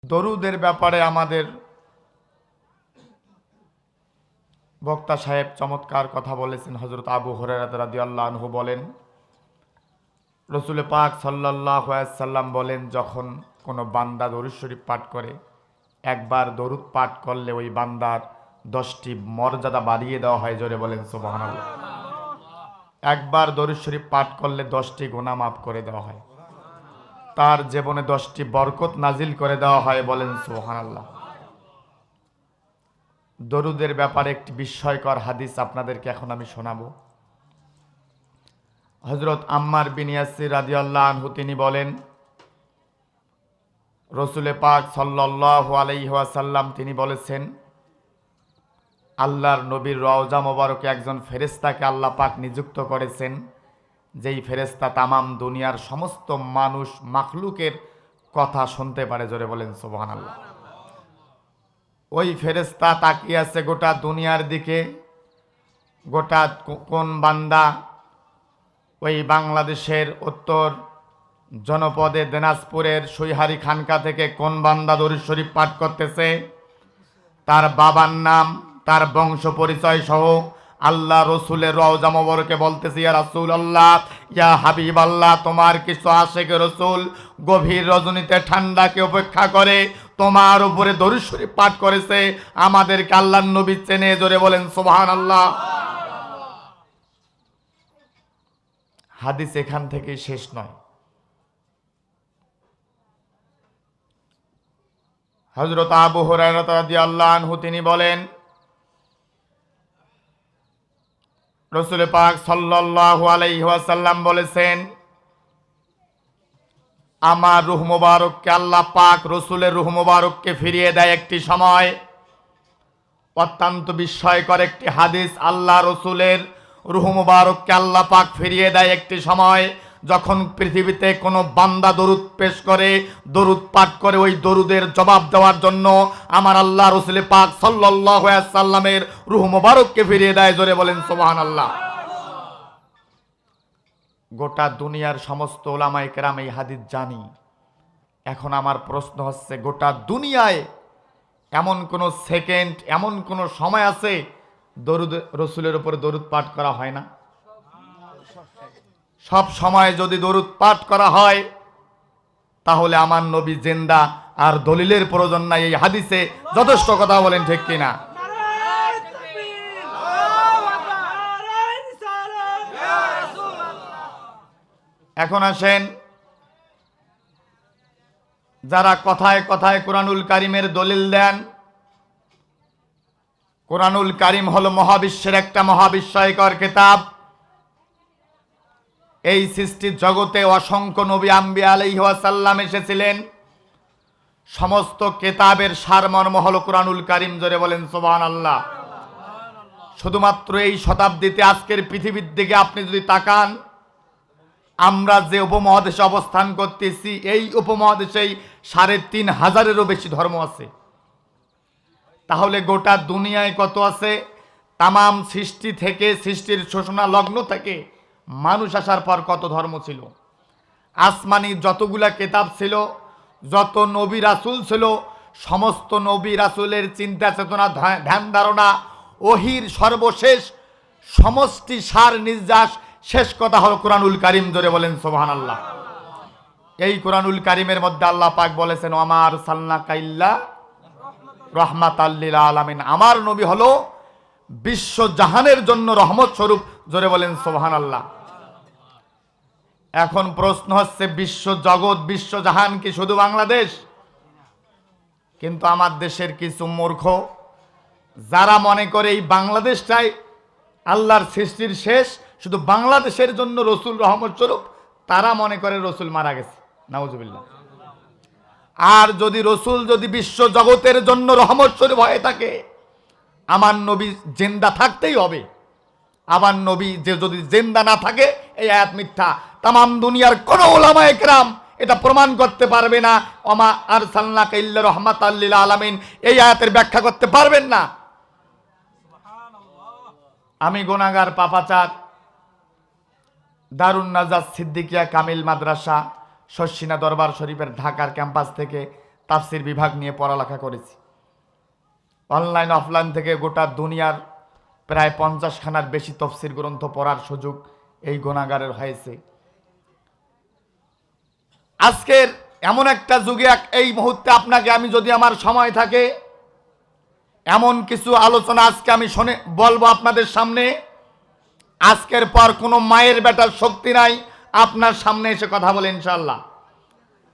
দরুদের ব্যাপারে আমাদের বক্তা সাহেব চমৎকার কথা বলেছেন। হযরত আবু হুরায়রা রাদিয়াল্লাহু আনহু বলেন, রাসূল পাক সাল্লাল্লাহু আলাইহি সাল্লাম বলেন, যখন কোনো বান্দা দরুদ শরীফ পাঠ করে, একবার দরুদ পাঠ করলে ওই বান্দার 10টি মর্যাদা বাড়িয়ে দেওয়া হয়। জোরে বলেন সুবহানাল্লাহ। একবার দরুদ শরীফ পাঠ করলে 10টি গুনাহ মাফ করে দেওয়া হয়, তার জীবনে 10টি বরকত নাজিল করে দেওয়া হয়। বলেন সুবহানাল্লাহ। দরুদের ব্যাপারে একটি বিস্ময়কর হাদিস আপনাদেরকে এখন আমি শোনাবো। হযরত আম্মার বিন ইয়াসির রাদিয়াল্লাহু আনহু তিনি বলেন, রাসূল পাক সাল্লাল্লাহু আলাইহি ওয়াসাল্লাম তিনি বলেছেন, আল্লাহর নবীর রওজা মোবারকে একজন ফেরেশতাকে আল্লাহ পাক নিযুক্ত করেছেন, যেই ফেরেশতা তামাম দুনিয়ার সমস্ত মানুষ মাখলুকের কথা শুনতে পারে। জোরে বলেন সুবহানাল্লাহ। ওই ফেরেশতা তাকিয়ে আছে গোটা দুনিয়ার দিকে। গোটা কোন বান্দা ওই বাংলাদেশের উত্তর জনপদে দিনাজপুরের সৈহারি খানকা থেকে কোন বান্দা দরুদ শরীফ পাঠ করতেছে, তার বাবার নাম, তার বংশ পরিচয় সহ আল্লাহ রসুলের রওজা মোবারকে বলতেছে, ইয়া রাসূলুল্লাহ, ইয়া হাবিবাল্লাহ, তোমার কিছু আশিক রসুল গভীর রজনীতে ঠান্ডাকে উপেক্ষা করে তোমার উপরে দরুদ শরীফ পাঠ করেছে, আমাদেরকে আল্লাহর নবী চেনে। জোরে বলেন সুবহানাল্লাহ। হাদিস এখান থেকে শেষ নয়। হযরত আবু হুরায়রা রাদিয়াল্লাহু আনহু তিনি বলেন, রাসূল পাক সাল্লাল্লাহু আলাইহি ওয়াসাল্লাম বলেছেন, আমার রূহ মুবারককে আল্লাহ পাক রসুলের রূহ মুবারককে ফিরিয়ে দেয় একটি সময়। অত্যন্ত বিস্ময়কর একটি হাদিস। আল্লাহ রসুলের রূহ মুবারককে আল্লাহ পাক ফিরিয়ে দেয় একটি সময়, যখন পৃথিবীতে কোনো বান্দা দরুদ পেশ করে, দরুদ পাঠ করে, ওই দরুদের জবাব দেওয়ার জন্য আমার আল্লাহ রসুল পাক সাল্লাল্লাহু আলাইহি ওয়াসাল্লামের রূহ মুবারককে ফিরিয়ে দেয়। জোরে বলেন সুবহানাল্লাহ। গোটা দুনিয়ার সমস্ত উলামায়ে কেরাম এই হাদিস জানি। এখন আমার প্রশ্ন হচ্ছে, গোটা দুনিয়ায় এমন কোন সেকেন্ড, এমন কোন সময় আছে দরুদ রসুলের উপরে দরুদ পাঠ করা হয় না? সব সময় যদি দরুদ পাঠ করা হয়, তাহলে আমার নবী জিন্দা, আর দলিলের প্রয়োজন নাই। এই হাদিসে যথেষ্ট কথা বলেন, ঠিক কিনা? এখন আসেন, যারা কথায় কথায় কোরআনুল কারীমের দলিল দেন, কোরআনুল কারীম হলো মহাবিশ্বের একটা মহাবিস্ময়কর কিতাব। এই সৃষ্টির জগতে অসংখ্য নবী আম্বিয়া আলাইহিস সালাম এসেছিলেন। সমস্ত কিতাবের সারমর্ম হলো কোরআনুল কারীম। জোরে বলেন সুবহানাল্লাহ। শুধুমাত্র এই শতাব্দীতে আজকের পৃথিবীর দিকে আপনি যদি তাকান, আমরা যে উপমহাদেশে অবস্থান করতেছি, এই উপমহাদেশেই ৩,৫০০-এরও বেশি ধর্ম আছে। তাহলে গোটা দুনিয়ায় কত আছে? তামাম সৃষ্টি থেকে, সৃষ্টির সূচনা লগ্ন থেকে মানুষ আসার পর কত ধর্ম ছিল? আসমানি যতগুলা কিতাব ছিল, যত নবী রাসূল ছিল, সমস্ত নবী রাসূলের চিন্তা চেতনা, ধ্যান ধারণা, ওহির সর্বশেষ সমষ্টি সার নির্যাস শেষ কথা হলো কোরআনুল কারীম। জোরে বলেন সুবহানাল্লাহ। এই কোরআনুল কারীমের মধ্যে আল্লাহ পাক বলেছেন, ওয়া মা আরসালনাকা ইল্লা রাহমাতাল লিল আলামিন, আমার নবী হলো বিশ্ব জাহানের জন্য রহমত স্বরূপ। জোরে বলেন সুবহানাল্লাহ। এখন প্রশ্ন হচ্ছে, বিশ্ব জগৎ, বিশ্ব জাহান কি শুধু বাংলাদেশ? কিন্তু আমার দেশের কিছু মূর্খ যারা মনে করে এই বাংলাদেশটাই আল্লাহর সৃষ্টির শেষ, শুধু বাংলাদেশের জন্য রসুল রহমত স্বরূপ, তারা মনে করে রসুল মারা গেছে। নাউজুবিল্লাহ। আর যদি রসুল যদি বিশ্ব জগতের জন্য রহমত স্বরূপ হয়ে থাকে, আমার নবী জিন্দা থাকতেই হবে। আমার নবী যে যদি জিন্দা না থাকে, এই আয়াত মিথ্যা। তামাম দুনিয়ার কোন উলামায়ে কেরাম এটা প্রমাণ করতে পারবে না। ওমা আরসালনাকা ইল্লা রাহমাতাল লিল আলামিন, এই আয়াতের ব্যাখ্যা করতে পারবেন না। আমি গুনাহগার পাপাচার, দারুন নাজাত সিদ্দিকিয়া কামিল মাদ্রাসা, শর্ষিনা দরবার শরীফের ঢাকার ক্যাম্পাস থেকে তাফসির বিভাগ নিয়ে পড়ালেখা করেছি। অনলাইন অফলাইন থেকে গোটা দুনিয়ার প্রায় 50খানার বেশি তফসির গ্রন্থ পড়ার সুযোগ এই গুনাহগারের হয়েছে। আজকের এমন একটা যুগে এই মুহূর্তে আপনাকে আমি যদি আমার সময় থাকে এমন কিছু আলোচনা আজকে আমি বলবো আপনাদের সামনে, আজকের পর কোনো মায়ের বেটার শক্তি নাই আপনার সামনে এসে কথা বলে ইনশাআল্লাহ।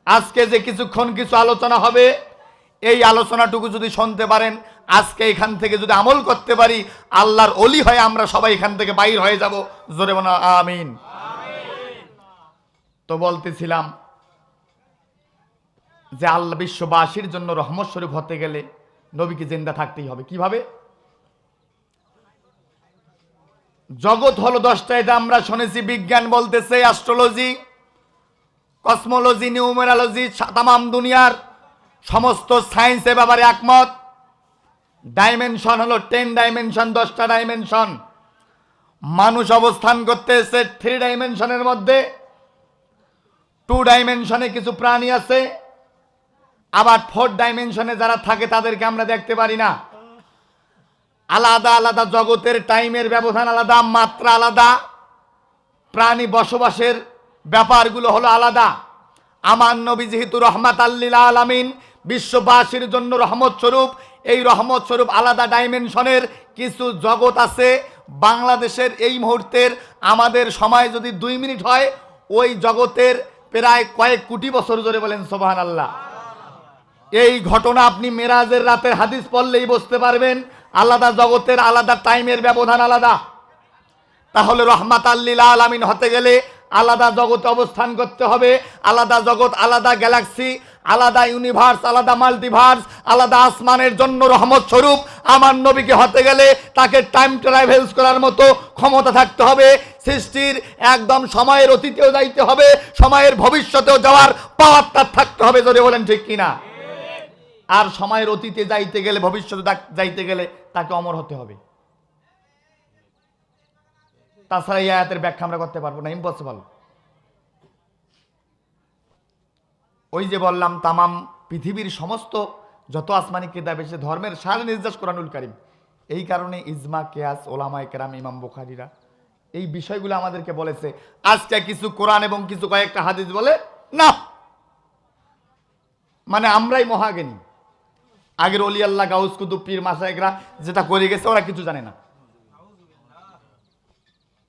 আজকে যে কিছুক্ষণ কিছু আলোচনা হবে এই আলোচনাটুকু যদি শুনতে পারেন, আজকে এখান থেকে যদি আমল করতে পারি, আল্লাহর ওলি হয়ে আমরা সবাই এখান থেকে বাইর হয়ে যাব। জোরে বলো আমিন। তো বলতেছিলাম যে আল্লাহ বিশ্ববাসীর জন্য রহমত স্বরূপ হতে গেলে নবীকে জিন্দা থাকতেই হবে। কিভাবে? জগৎ হলো 10টা, এটা আমরা শুনেছি। বিজ্ঞান বলতেছে অ্যাস্ট্রোলজি, কসমোলজি, নিউমেরোলজি, তামাম দুনিয়ার সমস্ত সায়েন্সের ব্যাপারে একমত। ডাইমেনশন হলো 10 ডাইমেনশন, 10টা ডাইমেনশন। মানুষ অবস্থান করতেছে 3 ডাইমেনশনের মধ্যে। 2 ডাইমেনশনে কিছু প্রাণী আছে, আবার 4 ডাইমেনশনে যারা থাকে তাদেরকে আমরা দেখতে পারি না। আলাদা আলাদা জগতের টাইমের ব্যবধান আলাদা, মাত্রা আলাদা, প্রাণী বসবাসের ব্যাপারগুলো হলো আলাদা। আমার নবী যেহেতু রহমাতাল লিল আলামিন, বিশ্ববাসীর জন্য রহমত স্বরূপ, এই রহমত স্বরূপ আলাদা ডাইমেনশনের কিছু জগৎ আছে। বাংলাদেশের এই মুহূর্তের আমাদের সময় যদি 2 মিনিট হয়, ওই জগতের প্রায় কয়েক কোটি বছর ধরে বলেন সুবহানাল্লাহ। এই ঘটনা আপনি মেরাজের রাতের হাদিস পড়লেই বুঝতে পারবেন। আলাদা জগতের আলাদা টাইমের ব্যবধান আলাদা। তাহলে রহমাতাল লিল আলামিন হতে গেলে আলাদা জগতে অবস্থান করতে হবে। আলাদা জগৎ, আলাদা গ্যালাক্সি, আলাদা ইউনিভার্স, আলাদা মাল্টিভার্স, আলাদা আসমানের জন্য রহমত স্বরূপ আমার নবীকে হতে গেলে তাকে টাইম ট্রাভেলস করার মতো ক্ষমতা থাকতে হবে। সৃষ্টির একদম সময়ের অতীতেও যাইতে হবে, সময়ের ভবিষ্যতেও যাওয়ার পাওয়ারটা থাকতে হবে। যদি বলেন ঠিক কিনা? আর সময়ের অতীতে যাইতে গেলে, ভবিষ্যতে যাইতে গেলে তাকে অমর হতে হবে। তাছাড়া এই আয়াতের ব্যাখ্যা আমরা করতে পারবো না, ইম্পসিবল। ওই যে বললাম তামাম পৃথিবীর সমস্ত যত আসমানি কিতাব এসে ধর্মের সার নির্দেশ কোরআনুল কারীম। এই কারণে ইজমা, কিয়াস, ওলামায়ে কেরাম, ইমাম বুখারীরা এই বিষয়গুলো আমাদেরকে বলেছে। আজকে কিছু কোরআন এবং কিছু কয়েকটা হাদিস বলে না, মানে আমরাই মহাজ্ঞানী। আগের ওলি আল্লাহ, গাউস, কুতুব, পীর, মাশায়েখরা যেটা করে গেছে ওরা কিছু জানে না।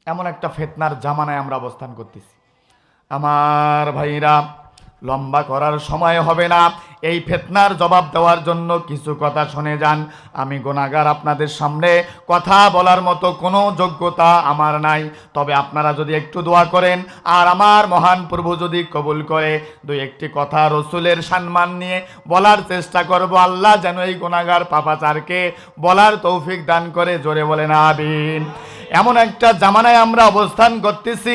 এমন একটা ফিতনার জামানায় আমরা অবস্থান করতেছি। আমার ভাইরা, লম্বা করার সময় হবে না। এই ফিতনার জবাব দেওয়ার জন্য কিছু কথা শুনে যান। আমি গুনাহগার, আপনাদের সামনে কথা বলার মতো কোনো যোগ্যতা আমার নাই। তবে আপনারা যদি একটু দোয়া করেন আর আমার মহান প্রভু যদি কবুল করে, 2-1টি কথা রসুলের সম্মান নিয়ে বলার চেষ্টা করব। আল্লাহ যেন এই গুনাহগার পাপাচারকে বলার তৌফিক দান করে। জোরে বলেন আমিন। এমন একটা জামানায় আমরা অবস্থান করতেছি,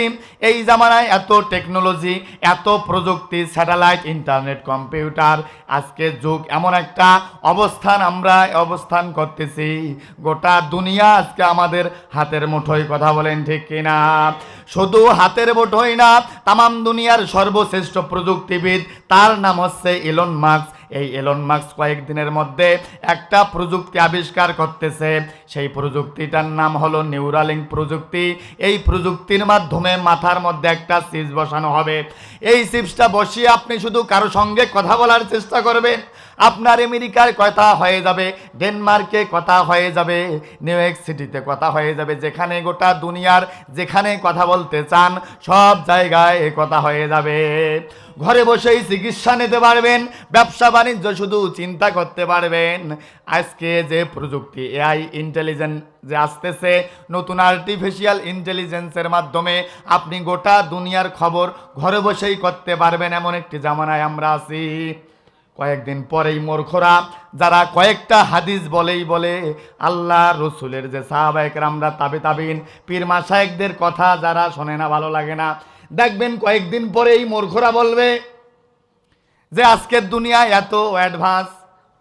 এই জামানায় এত টেকনোলজি, এত প্রযুক্তি, স্যাটেলাইট, ইন্টারনেট, কম্পিউটার, আজকে যুগ, এমন একটা আমরা অবস্থান করতেছি, গোটা দুনিয়া আজকে আমাদের হাতের মুঠোয়। কথা বলেন ঠিক কিনা? শুধু হাতের মুঠোয় না, তামাম দুনিয়ার সর্বশ্রেষ্ঠ প্রযুক্তিবিদ, তার নাম হচ্ছে ইলন মাস্ক। এই এলন মাস্ক কয়েকদিনের মধ্যে একটা প্রযুক্তি আবিষ্কার করতেছে। সেই প্রযুক্তিটার নাম হলো নিউরালিঙ্ক প্রযুক্তি। এই প্রযুক্তির মাধ্যমে মাথার মধ্যে একটা চিপ বসানো হবে। এই চিপসটা বসিয়ে আপনি শুধু কারো সঙ্গে কথা বলার চেষ্টা করবেন, আপনার আমেরিকার কথা হয়ে যাবে, ডেনমার্কে কথা হয়ে যাবে, নিউ ইয়র্ক সিটিতে কথা হয়ে যাবে, যেখানে গোটা দুনিয়ার যেখানে কথা বলতে চান সব জায়গায় কথা হয়ে যাবে। ঘরে বসেই চিকিৎসা নিতে পারবেন, ব্যবসা বাণিজ্য শুধু চিন্তা করতে পারবেন। আজকে যে প্রযুক্তি, এআই ইন্টেলিজেন্স যে আসতেছে, নতুন আর্টিফিশিয়াল ইন্টেলিজেন্সের মাধ্যমে আপনি গোটা দুনিয়ার খবর ঘরে বসেই করতে পারবেন। এমন একটি জামানায় আমরা আছি। কয়েকদিন পরেই মূর্খরা যারা কয়েকটা হাদিস বলে আল্লাহ রসুলের যে সাহাবায়ে কেরামরা, তাবিন, পীর মাশায়েখদের কথা যারা শোনে না, ভালো লাগে না, দেখবেন কয়েকদিন পরেই মূর্খরা বলবে যে আজকের দুনিয়া এত অ্যাডভান্স,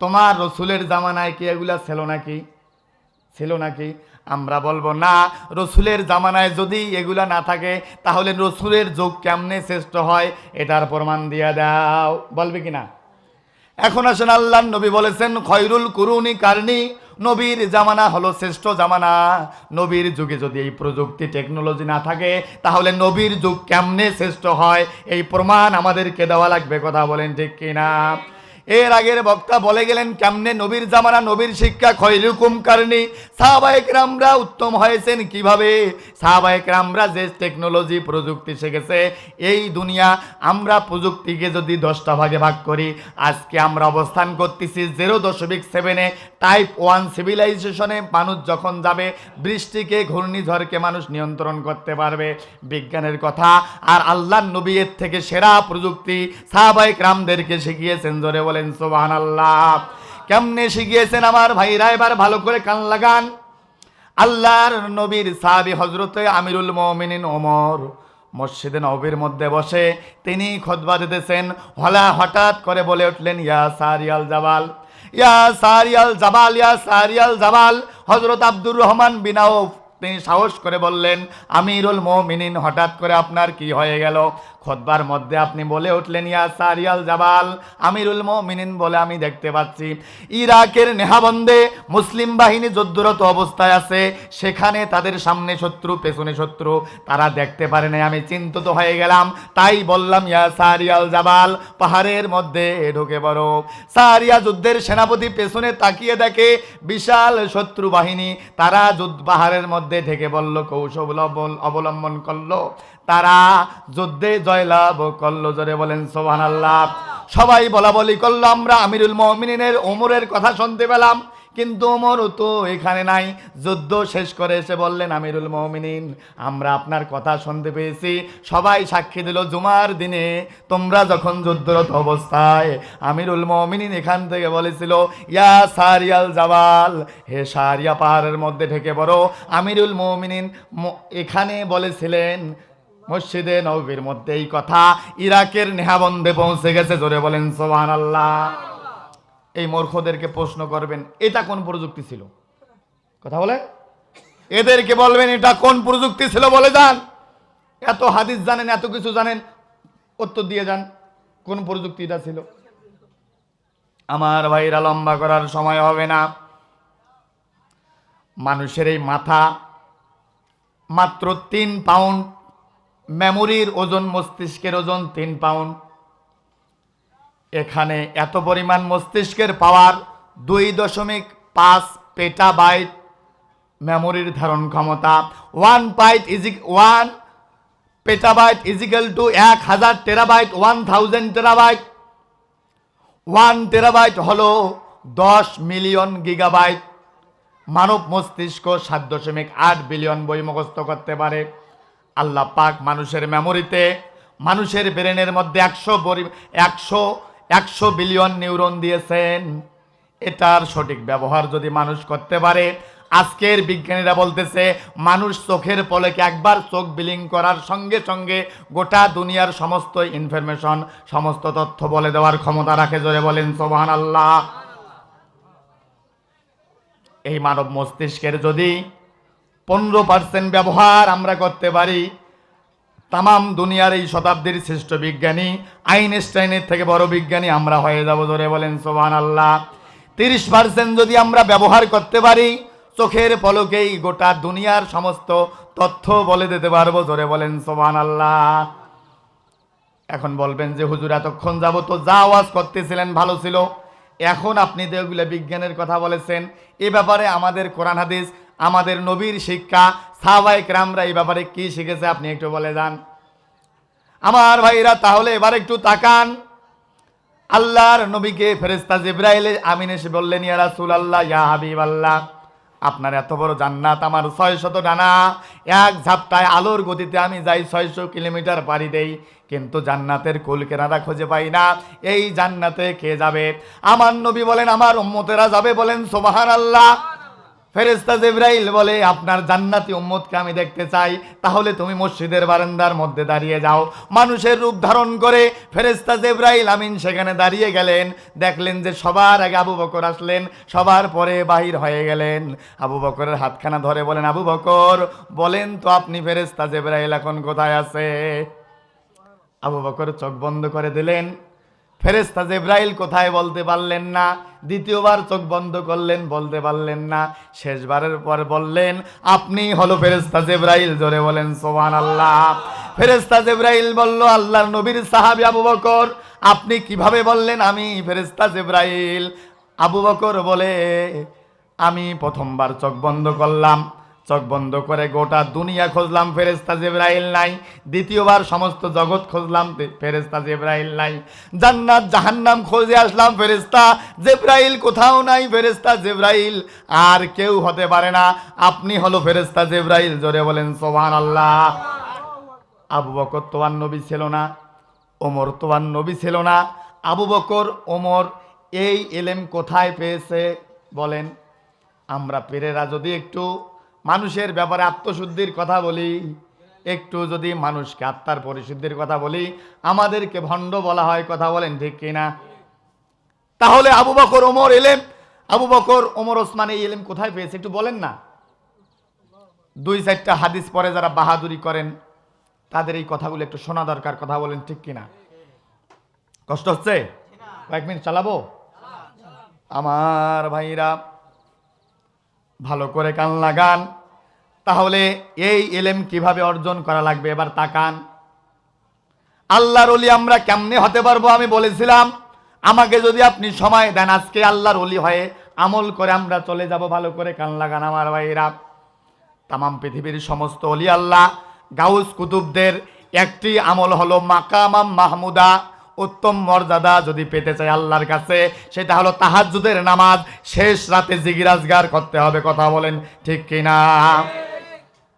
তোমার রসুলের জামানায় কি এগুলা ছিল নাকি? আমরা বলবো না, রসুলের জামানায় যদি এগুলা না থাকে তাহলে রসুলের যুগ কেমনে শ্রেষ্ঠ হয় এটার প্রমাণ দিয়ে দাও। বলবে কিনা? এখন আসেন, আল্লাহর নবী বলেছেন খয়রুল কুরুনি কারনি, নবীর জামানা হলো শ্রেষ্ঠ জামানা। নবীর যুগে যদি এই প্রযুক্তি টেকনোলজি না থাকে তাহলে নবীর যুগ কেমনে শ্রেষ্ঠ হয় এই প্রমাণ আমাদেরকে দেওয়া লাগবে। কথা বলেন ঠিক কিনা? এর আগের বক্তা বলে গেলেন কেমনে নবীর জামানা, নবীর শিক্ষা খয়রুকুম কারনি। সাহাবায়ে কেরামরা উত্তম হয়েছেন কিভাবে? সাহাবায়ে কেরামরা যে টেকনোলজি প্রযুক্তি শিখেছে, এই দুনিয়া আমরা প্রযুক্তিকে যদি 10টা ভাগে ভাগ করি, আজকে আমরা অবস্থান করতেছি 0.7-এ। টাইপ 1 সিভিলাইজেশনে মানুষ যখন যাবে, বৃষ্টিকে ঘূর্ণিঝড়কে মানুষ নিয়ন্ত্রণ করতে পারবে। বিজ্ঞানের কথা। আর আল্লাহর নবী এর থেকে সেরা প্রযুক্তি সাহাবায়ে কেরামদেরকে শিখিয়েছেন। জোরে বলেন সুবহানাল্লাহ। কেমনে শিখিয়েছেন আমার ভাইরা? এবার ভালো করে কান লাগান। আল্লাহর নবীর সাহাবী হযরতে আমিরুল মুমিনিন ওমর মসজিদে নববীর মধ্যে বসে তিনি খুতবা দিতেছেন। হঠাৎ করে বলে উঠলেন, ইয়া সারিয়াল জাবাল, ইয়া সারিয়াল জাবাল, ইয়া সারিয়াল জাবাল। হযরত আব্দুর রহমান বিন আউফ তিনি সাহস করে বললেন, আমিরুল মুমিনিন, হঠাৎ করে আপনার কি হয়ে গেল? খুতবার মধ্যে আপনি বলে উঠলেন ইয়া সারিয়াল জাবাল। আমিরুল মুমিনিন বলে, আমি দেখতে পাচ্ছি ইরাকের নেহাবন্দে মুসলিম বাহিনী যুদ্ধরত অবস্থায় আছে, সেখানে তাদের সামনে শত্রু, পেছনে শত্রু, তারা দেখতে পারে না। আমি চিন্তিত হয়ে গেলাম, তাই বললাম ইয়া সারিয়াল জাবাল, পাহাড়ের মধ্যে ঢুকে পড়ো। সারিয়া যুদ্ধের সেনাপতি পেছনে তাকিয়ে দেখে বিশাল শত্রু বাহিনী, তারা পাহাড়ের মধ্যে ঢেকে বলল, কৌশল অবলম্বন করলো, তারা যুদ্ধে জয়লাভ করলো। জোরে বলেন সুবহানাল্লাহ। সবাই বলা বলি করলো, আমরা আমিরুল মুমিনিনের ওমরের কথা শুনতে পেলাম, কিন্তু ওমর তো এখানে নাই। যুদ্ধ শেষ করে এসে বললেন, আমিরুল মুমিনিন, আমরা আপনার কথা শুনতে পেয়েছি। সবাই সাক্ষী দিল, জুমার দিনে তোমরা যখন যুদ্ধরত অবস্থায়, আমিরুল মুমিনিন এখান থেকে বলেছিল, ইয়া সারিয়াল জাবাল, হে সারিয়া পাহাড়ের মধ্যে ঢেকে পড়ো। আমিরুল মুমিনিন এখানে বলেছিলেন মসজিদে নববীর মধ্যে। এই কথা ইরাকের নেহাবন্দে পৌঁছে গেছে। জোরে বলেন সুবহানাল্লাহ। এই মূর্খদেরকে প্রশ্ন করবেন, এটা কোন প্রযুক্তি ছিল? কথা বলে এদেরকে বলবেন এটা কোন প্রযুক্তি ছিল, বলে যান। এত হাদিস জানেন, এত কিছু জানেন, উত্তর দিয়ে যান কোন প্রযুক্তি এটা ছিল। আমার ভাইরা, লম্বা করার সময় হবে না। মানুষের এই মাথা মাত্র 3 পাউন্ড, মেমোরির ওজন, মস্তিষ্কের ওজন 3 পাউন্ড। এখানে এত পরিমাণ মস্তিষ্কের পাওয়ার, 2.5 পেটাবাইট মেমোরির ধারণ ক্ষমতা। 1 petabyte is equal to 1000 terabyte, 1000 terabyte. 1 terabyte হলো 10 মিলিয়ন গিগাবাইট। মানব মস্তিষ্ক 7.8 বিলিয়ন বই মুখস্থ করতে পারে। আল্লাহ পাক মানুষের মেমোরিতে, মানুষের ব্রেনের মধ্যে 100 বিলিয়ন নিউরন দিয়েছেন। এটার সঠিক ব্যবহার যদি মানুষ করতে পারে, আজকের বিজ্ঞানীরা বলতেছে মানুষ চোখের পলকে একবার চোখ বিলিং করার সঙ্গে সঙ্গে গোটা দুনিয়ার সমস্ত ইনফরমেশন, সমস্ত তথ্য বলে দেওয়ার ক্ষমতা রাখে। জোরে বলেন সুবহানাল্লাহ। এই মানব মস্তিষ্কের যদি 15% ব্যবহার আমরা করতে পারি, তামাম দুনিয়ার এই শতাব্দীর শ্রেষ্ঠ বিজ্ঞানী, আইনস্টাইনের থেকে বড় বিজ্ঞানী আমরা হয়ে যাব। জোরে বলেন সুবহানাল্লাহ। 30% যদি আমরা ব্যবহার করতে পারি, চোখের পলকেই গোটা দুনিয়ার সমস্ত তথ্য বলে দিতে পারবো। জোরে বলেন সুবহানাল্লাহ। এখন বলবেন যে হুজুর এতক্ষণ যাব তো যা আওয়াজ করতেছিলেন ভালো ছিল, এখন আপনি যেগুলো বিজ্ঞানের কথা বলেছেন, এ ব্যাপারে আমাদের কোরআন হাদিস, আমাদের নবীর শিক্ষা, সাহাবায়ে কেরামরা এই ব্যাপারে কি শিখেছে আপনি একটু বলে যান। আমার ভাইরা, তাহলে এবার একটু তাকান। আল্লাহর নবীকে ফেরেশতা জিবরাইল আমিন এসে বললেন, ইয়া রাসূলুল্লাহ, ইয়া হাবিবাল্লাহ, আপনার এত বড় জান্নাত, আমার 600 ডানা, এক ঝাপটায় আলোর গতিতে আমি যাই 600 কিলোমিটার পাড়ি দেই, কিন্তু জান্নাতের কুল কেনারা খুঁজে পাই না। এই জান্নাতে কে যাবে? আমার নবী বলেন, আমার উম্মতেরা যাবে। বলেন সুবহানাল্লাহ। ফেরেশতা জিবরাইল বলে, আপনার জান্নাতি উম্মতকে আমি দেখতে চাই, তাহলে তুমি মসজিদের বারান্দার মধ্যে দাঁড়িয়ে যাও। মানুষের রূপ ধারণ করে ফেরেশতা জিবরাইল আমিন সেখানে দাঁড়িয়ে গেলেন। দেখলেন যে সবার আগে আবু বকর আসলেন, সবার পরে বাহির হয়ে গেলেন। আবু বকরের হাতখানা ধরে বলেন, আবু বকর, বলেন তো আপনি ফেরেশতা জিবরাইল এখন কোথায় আছে? আবু বকর চোখ বন্ধ করে দিলেন। ফেরেশতা জিবরাইল কোথায় বলতে পারলেন না, দ্বিতীয়বার চোখ বন্ধ করলেন, বলতে পারলেন না, শেষবারের পর বললেন আপনি হলো ফেরেশতা জিবরাইল। জোরে বলেন সুবহানাল্লাহ। ফেরেশতা জিবরাইল বলল, আল্লাহর নবীর সাহাবী আবু বকর, আপনি কিভাবে বললেন আমি ফেরেশতা জিবরাইল? আবু বকর বলে, আমি প্রথমবার চোখ বন্ধ করলাম, চোখ বন্ধ করে গোটা দুনিয়া খুঁজলাম, ফেরেশতা জিবরাইল নাই। দ্বিতীয়বার সমস্ত জগৎ খুঁজলাম, ফেরেশতা জিবরাইল নাই। জান্নাত জাহান্নাম খুঁজে আসলাম, ফেরেশতা জিবরাইল কোথাও নাই। ফেরেশতা জিবরাইল আর কেউ হতে পারে না, আপনি হলো ফেরেশতা জিবরাইল। জোরে বলেন সুবহানাল্লাহ। আবু বকর তো আর নবী ছিল না, ওমর তো আর নবী ছিল না। আবু বকর ওমর এই ইলম কোথায় পেয়েছে বলেন? আমরা পীরেরা যদি একটু মানুষের ব্যাপারে আত্মশুদ্ধির কথা বলি, একটু যদি মানুষকে আত্মার পরিশুদ্ধির কথা বলি, আমাদেরকে ভণ্ড বলা হয়। কথা বলেন ঠিক কিনা? তাহলে আবু বকর ওমর ইলম, আবু বকর ওমর ওসমান এই ইলম কোথায় পেয়েছে একটু বলেন না। 2-4টা হাদিস পরে যারা বাহাদুরি করেন তাদের এই কথাগুলো একটু শোনা দরকার। কথা বলেন ঠিক কিনা? কষ্ট হচ্ছে? কয়েক মিনিট চালাবো? আমার ভাইরা ভালো করে কান লাগান। তাহলে এই ইলম কিভাবে অর্জন করা লাগবে এবার তাকান। আল্লাহর ওলি আমরা কেমনে হতে পারবো? আমি বলেছিলাম আমাকে যদি আপনি সময় দেন, আজকে আল্লাহর ওলি হয়ে আমল করে আমরা চলে যাব। ভালো করে কান লাগান আমার ভাইরা। তামাম পৃথিবীর সমস্ত ওলি আল্লাহ গাউস কুতুবদের একটি আমল হলো মাকামাম মাহমুদা, উত্তম মর্যাদা যদি পেতে চাই আল্লাহর কাছে, সেটা হলো তাহাজ্জুদের নামাজ শেষ রাতে জিগির আজগার করতে হবে। কথা বলেন ঠিক কিনা?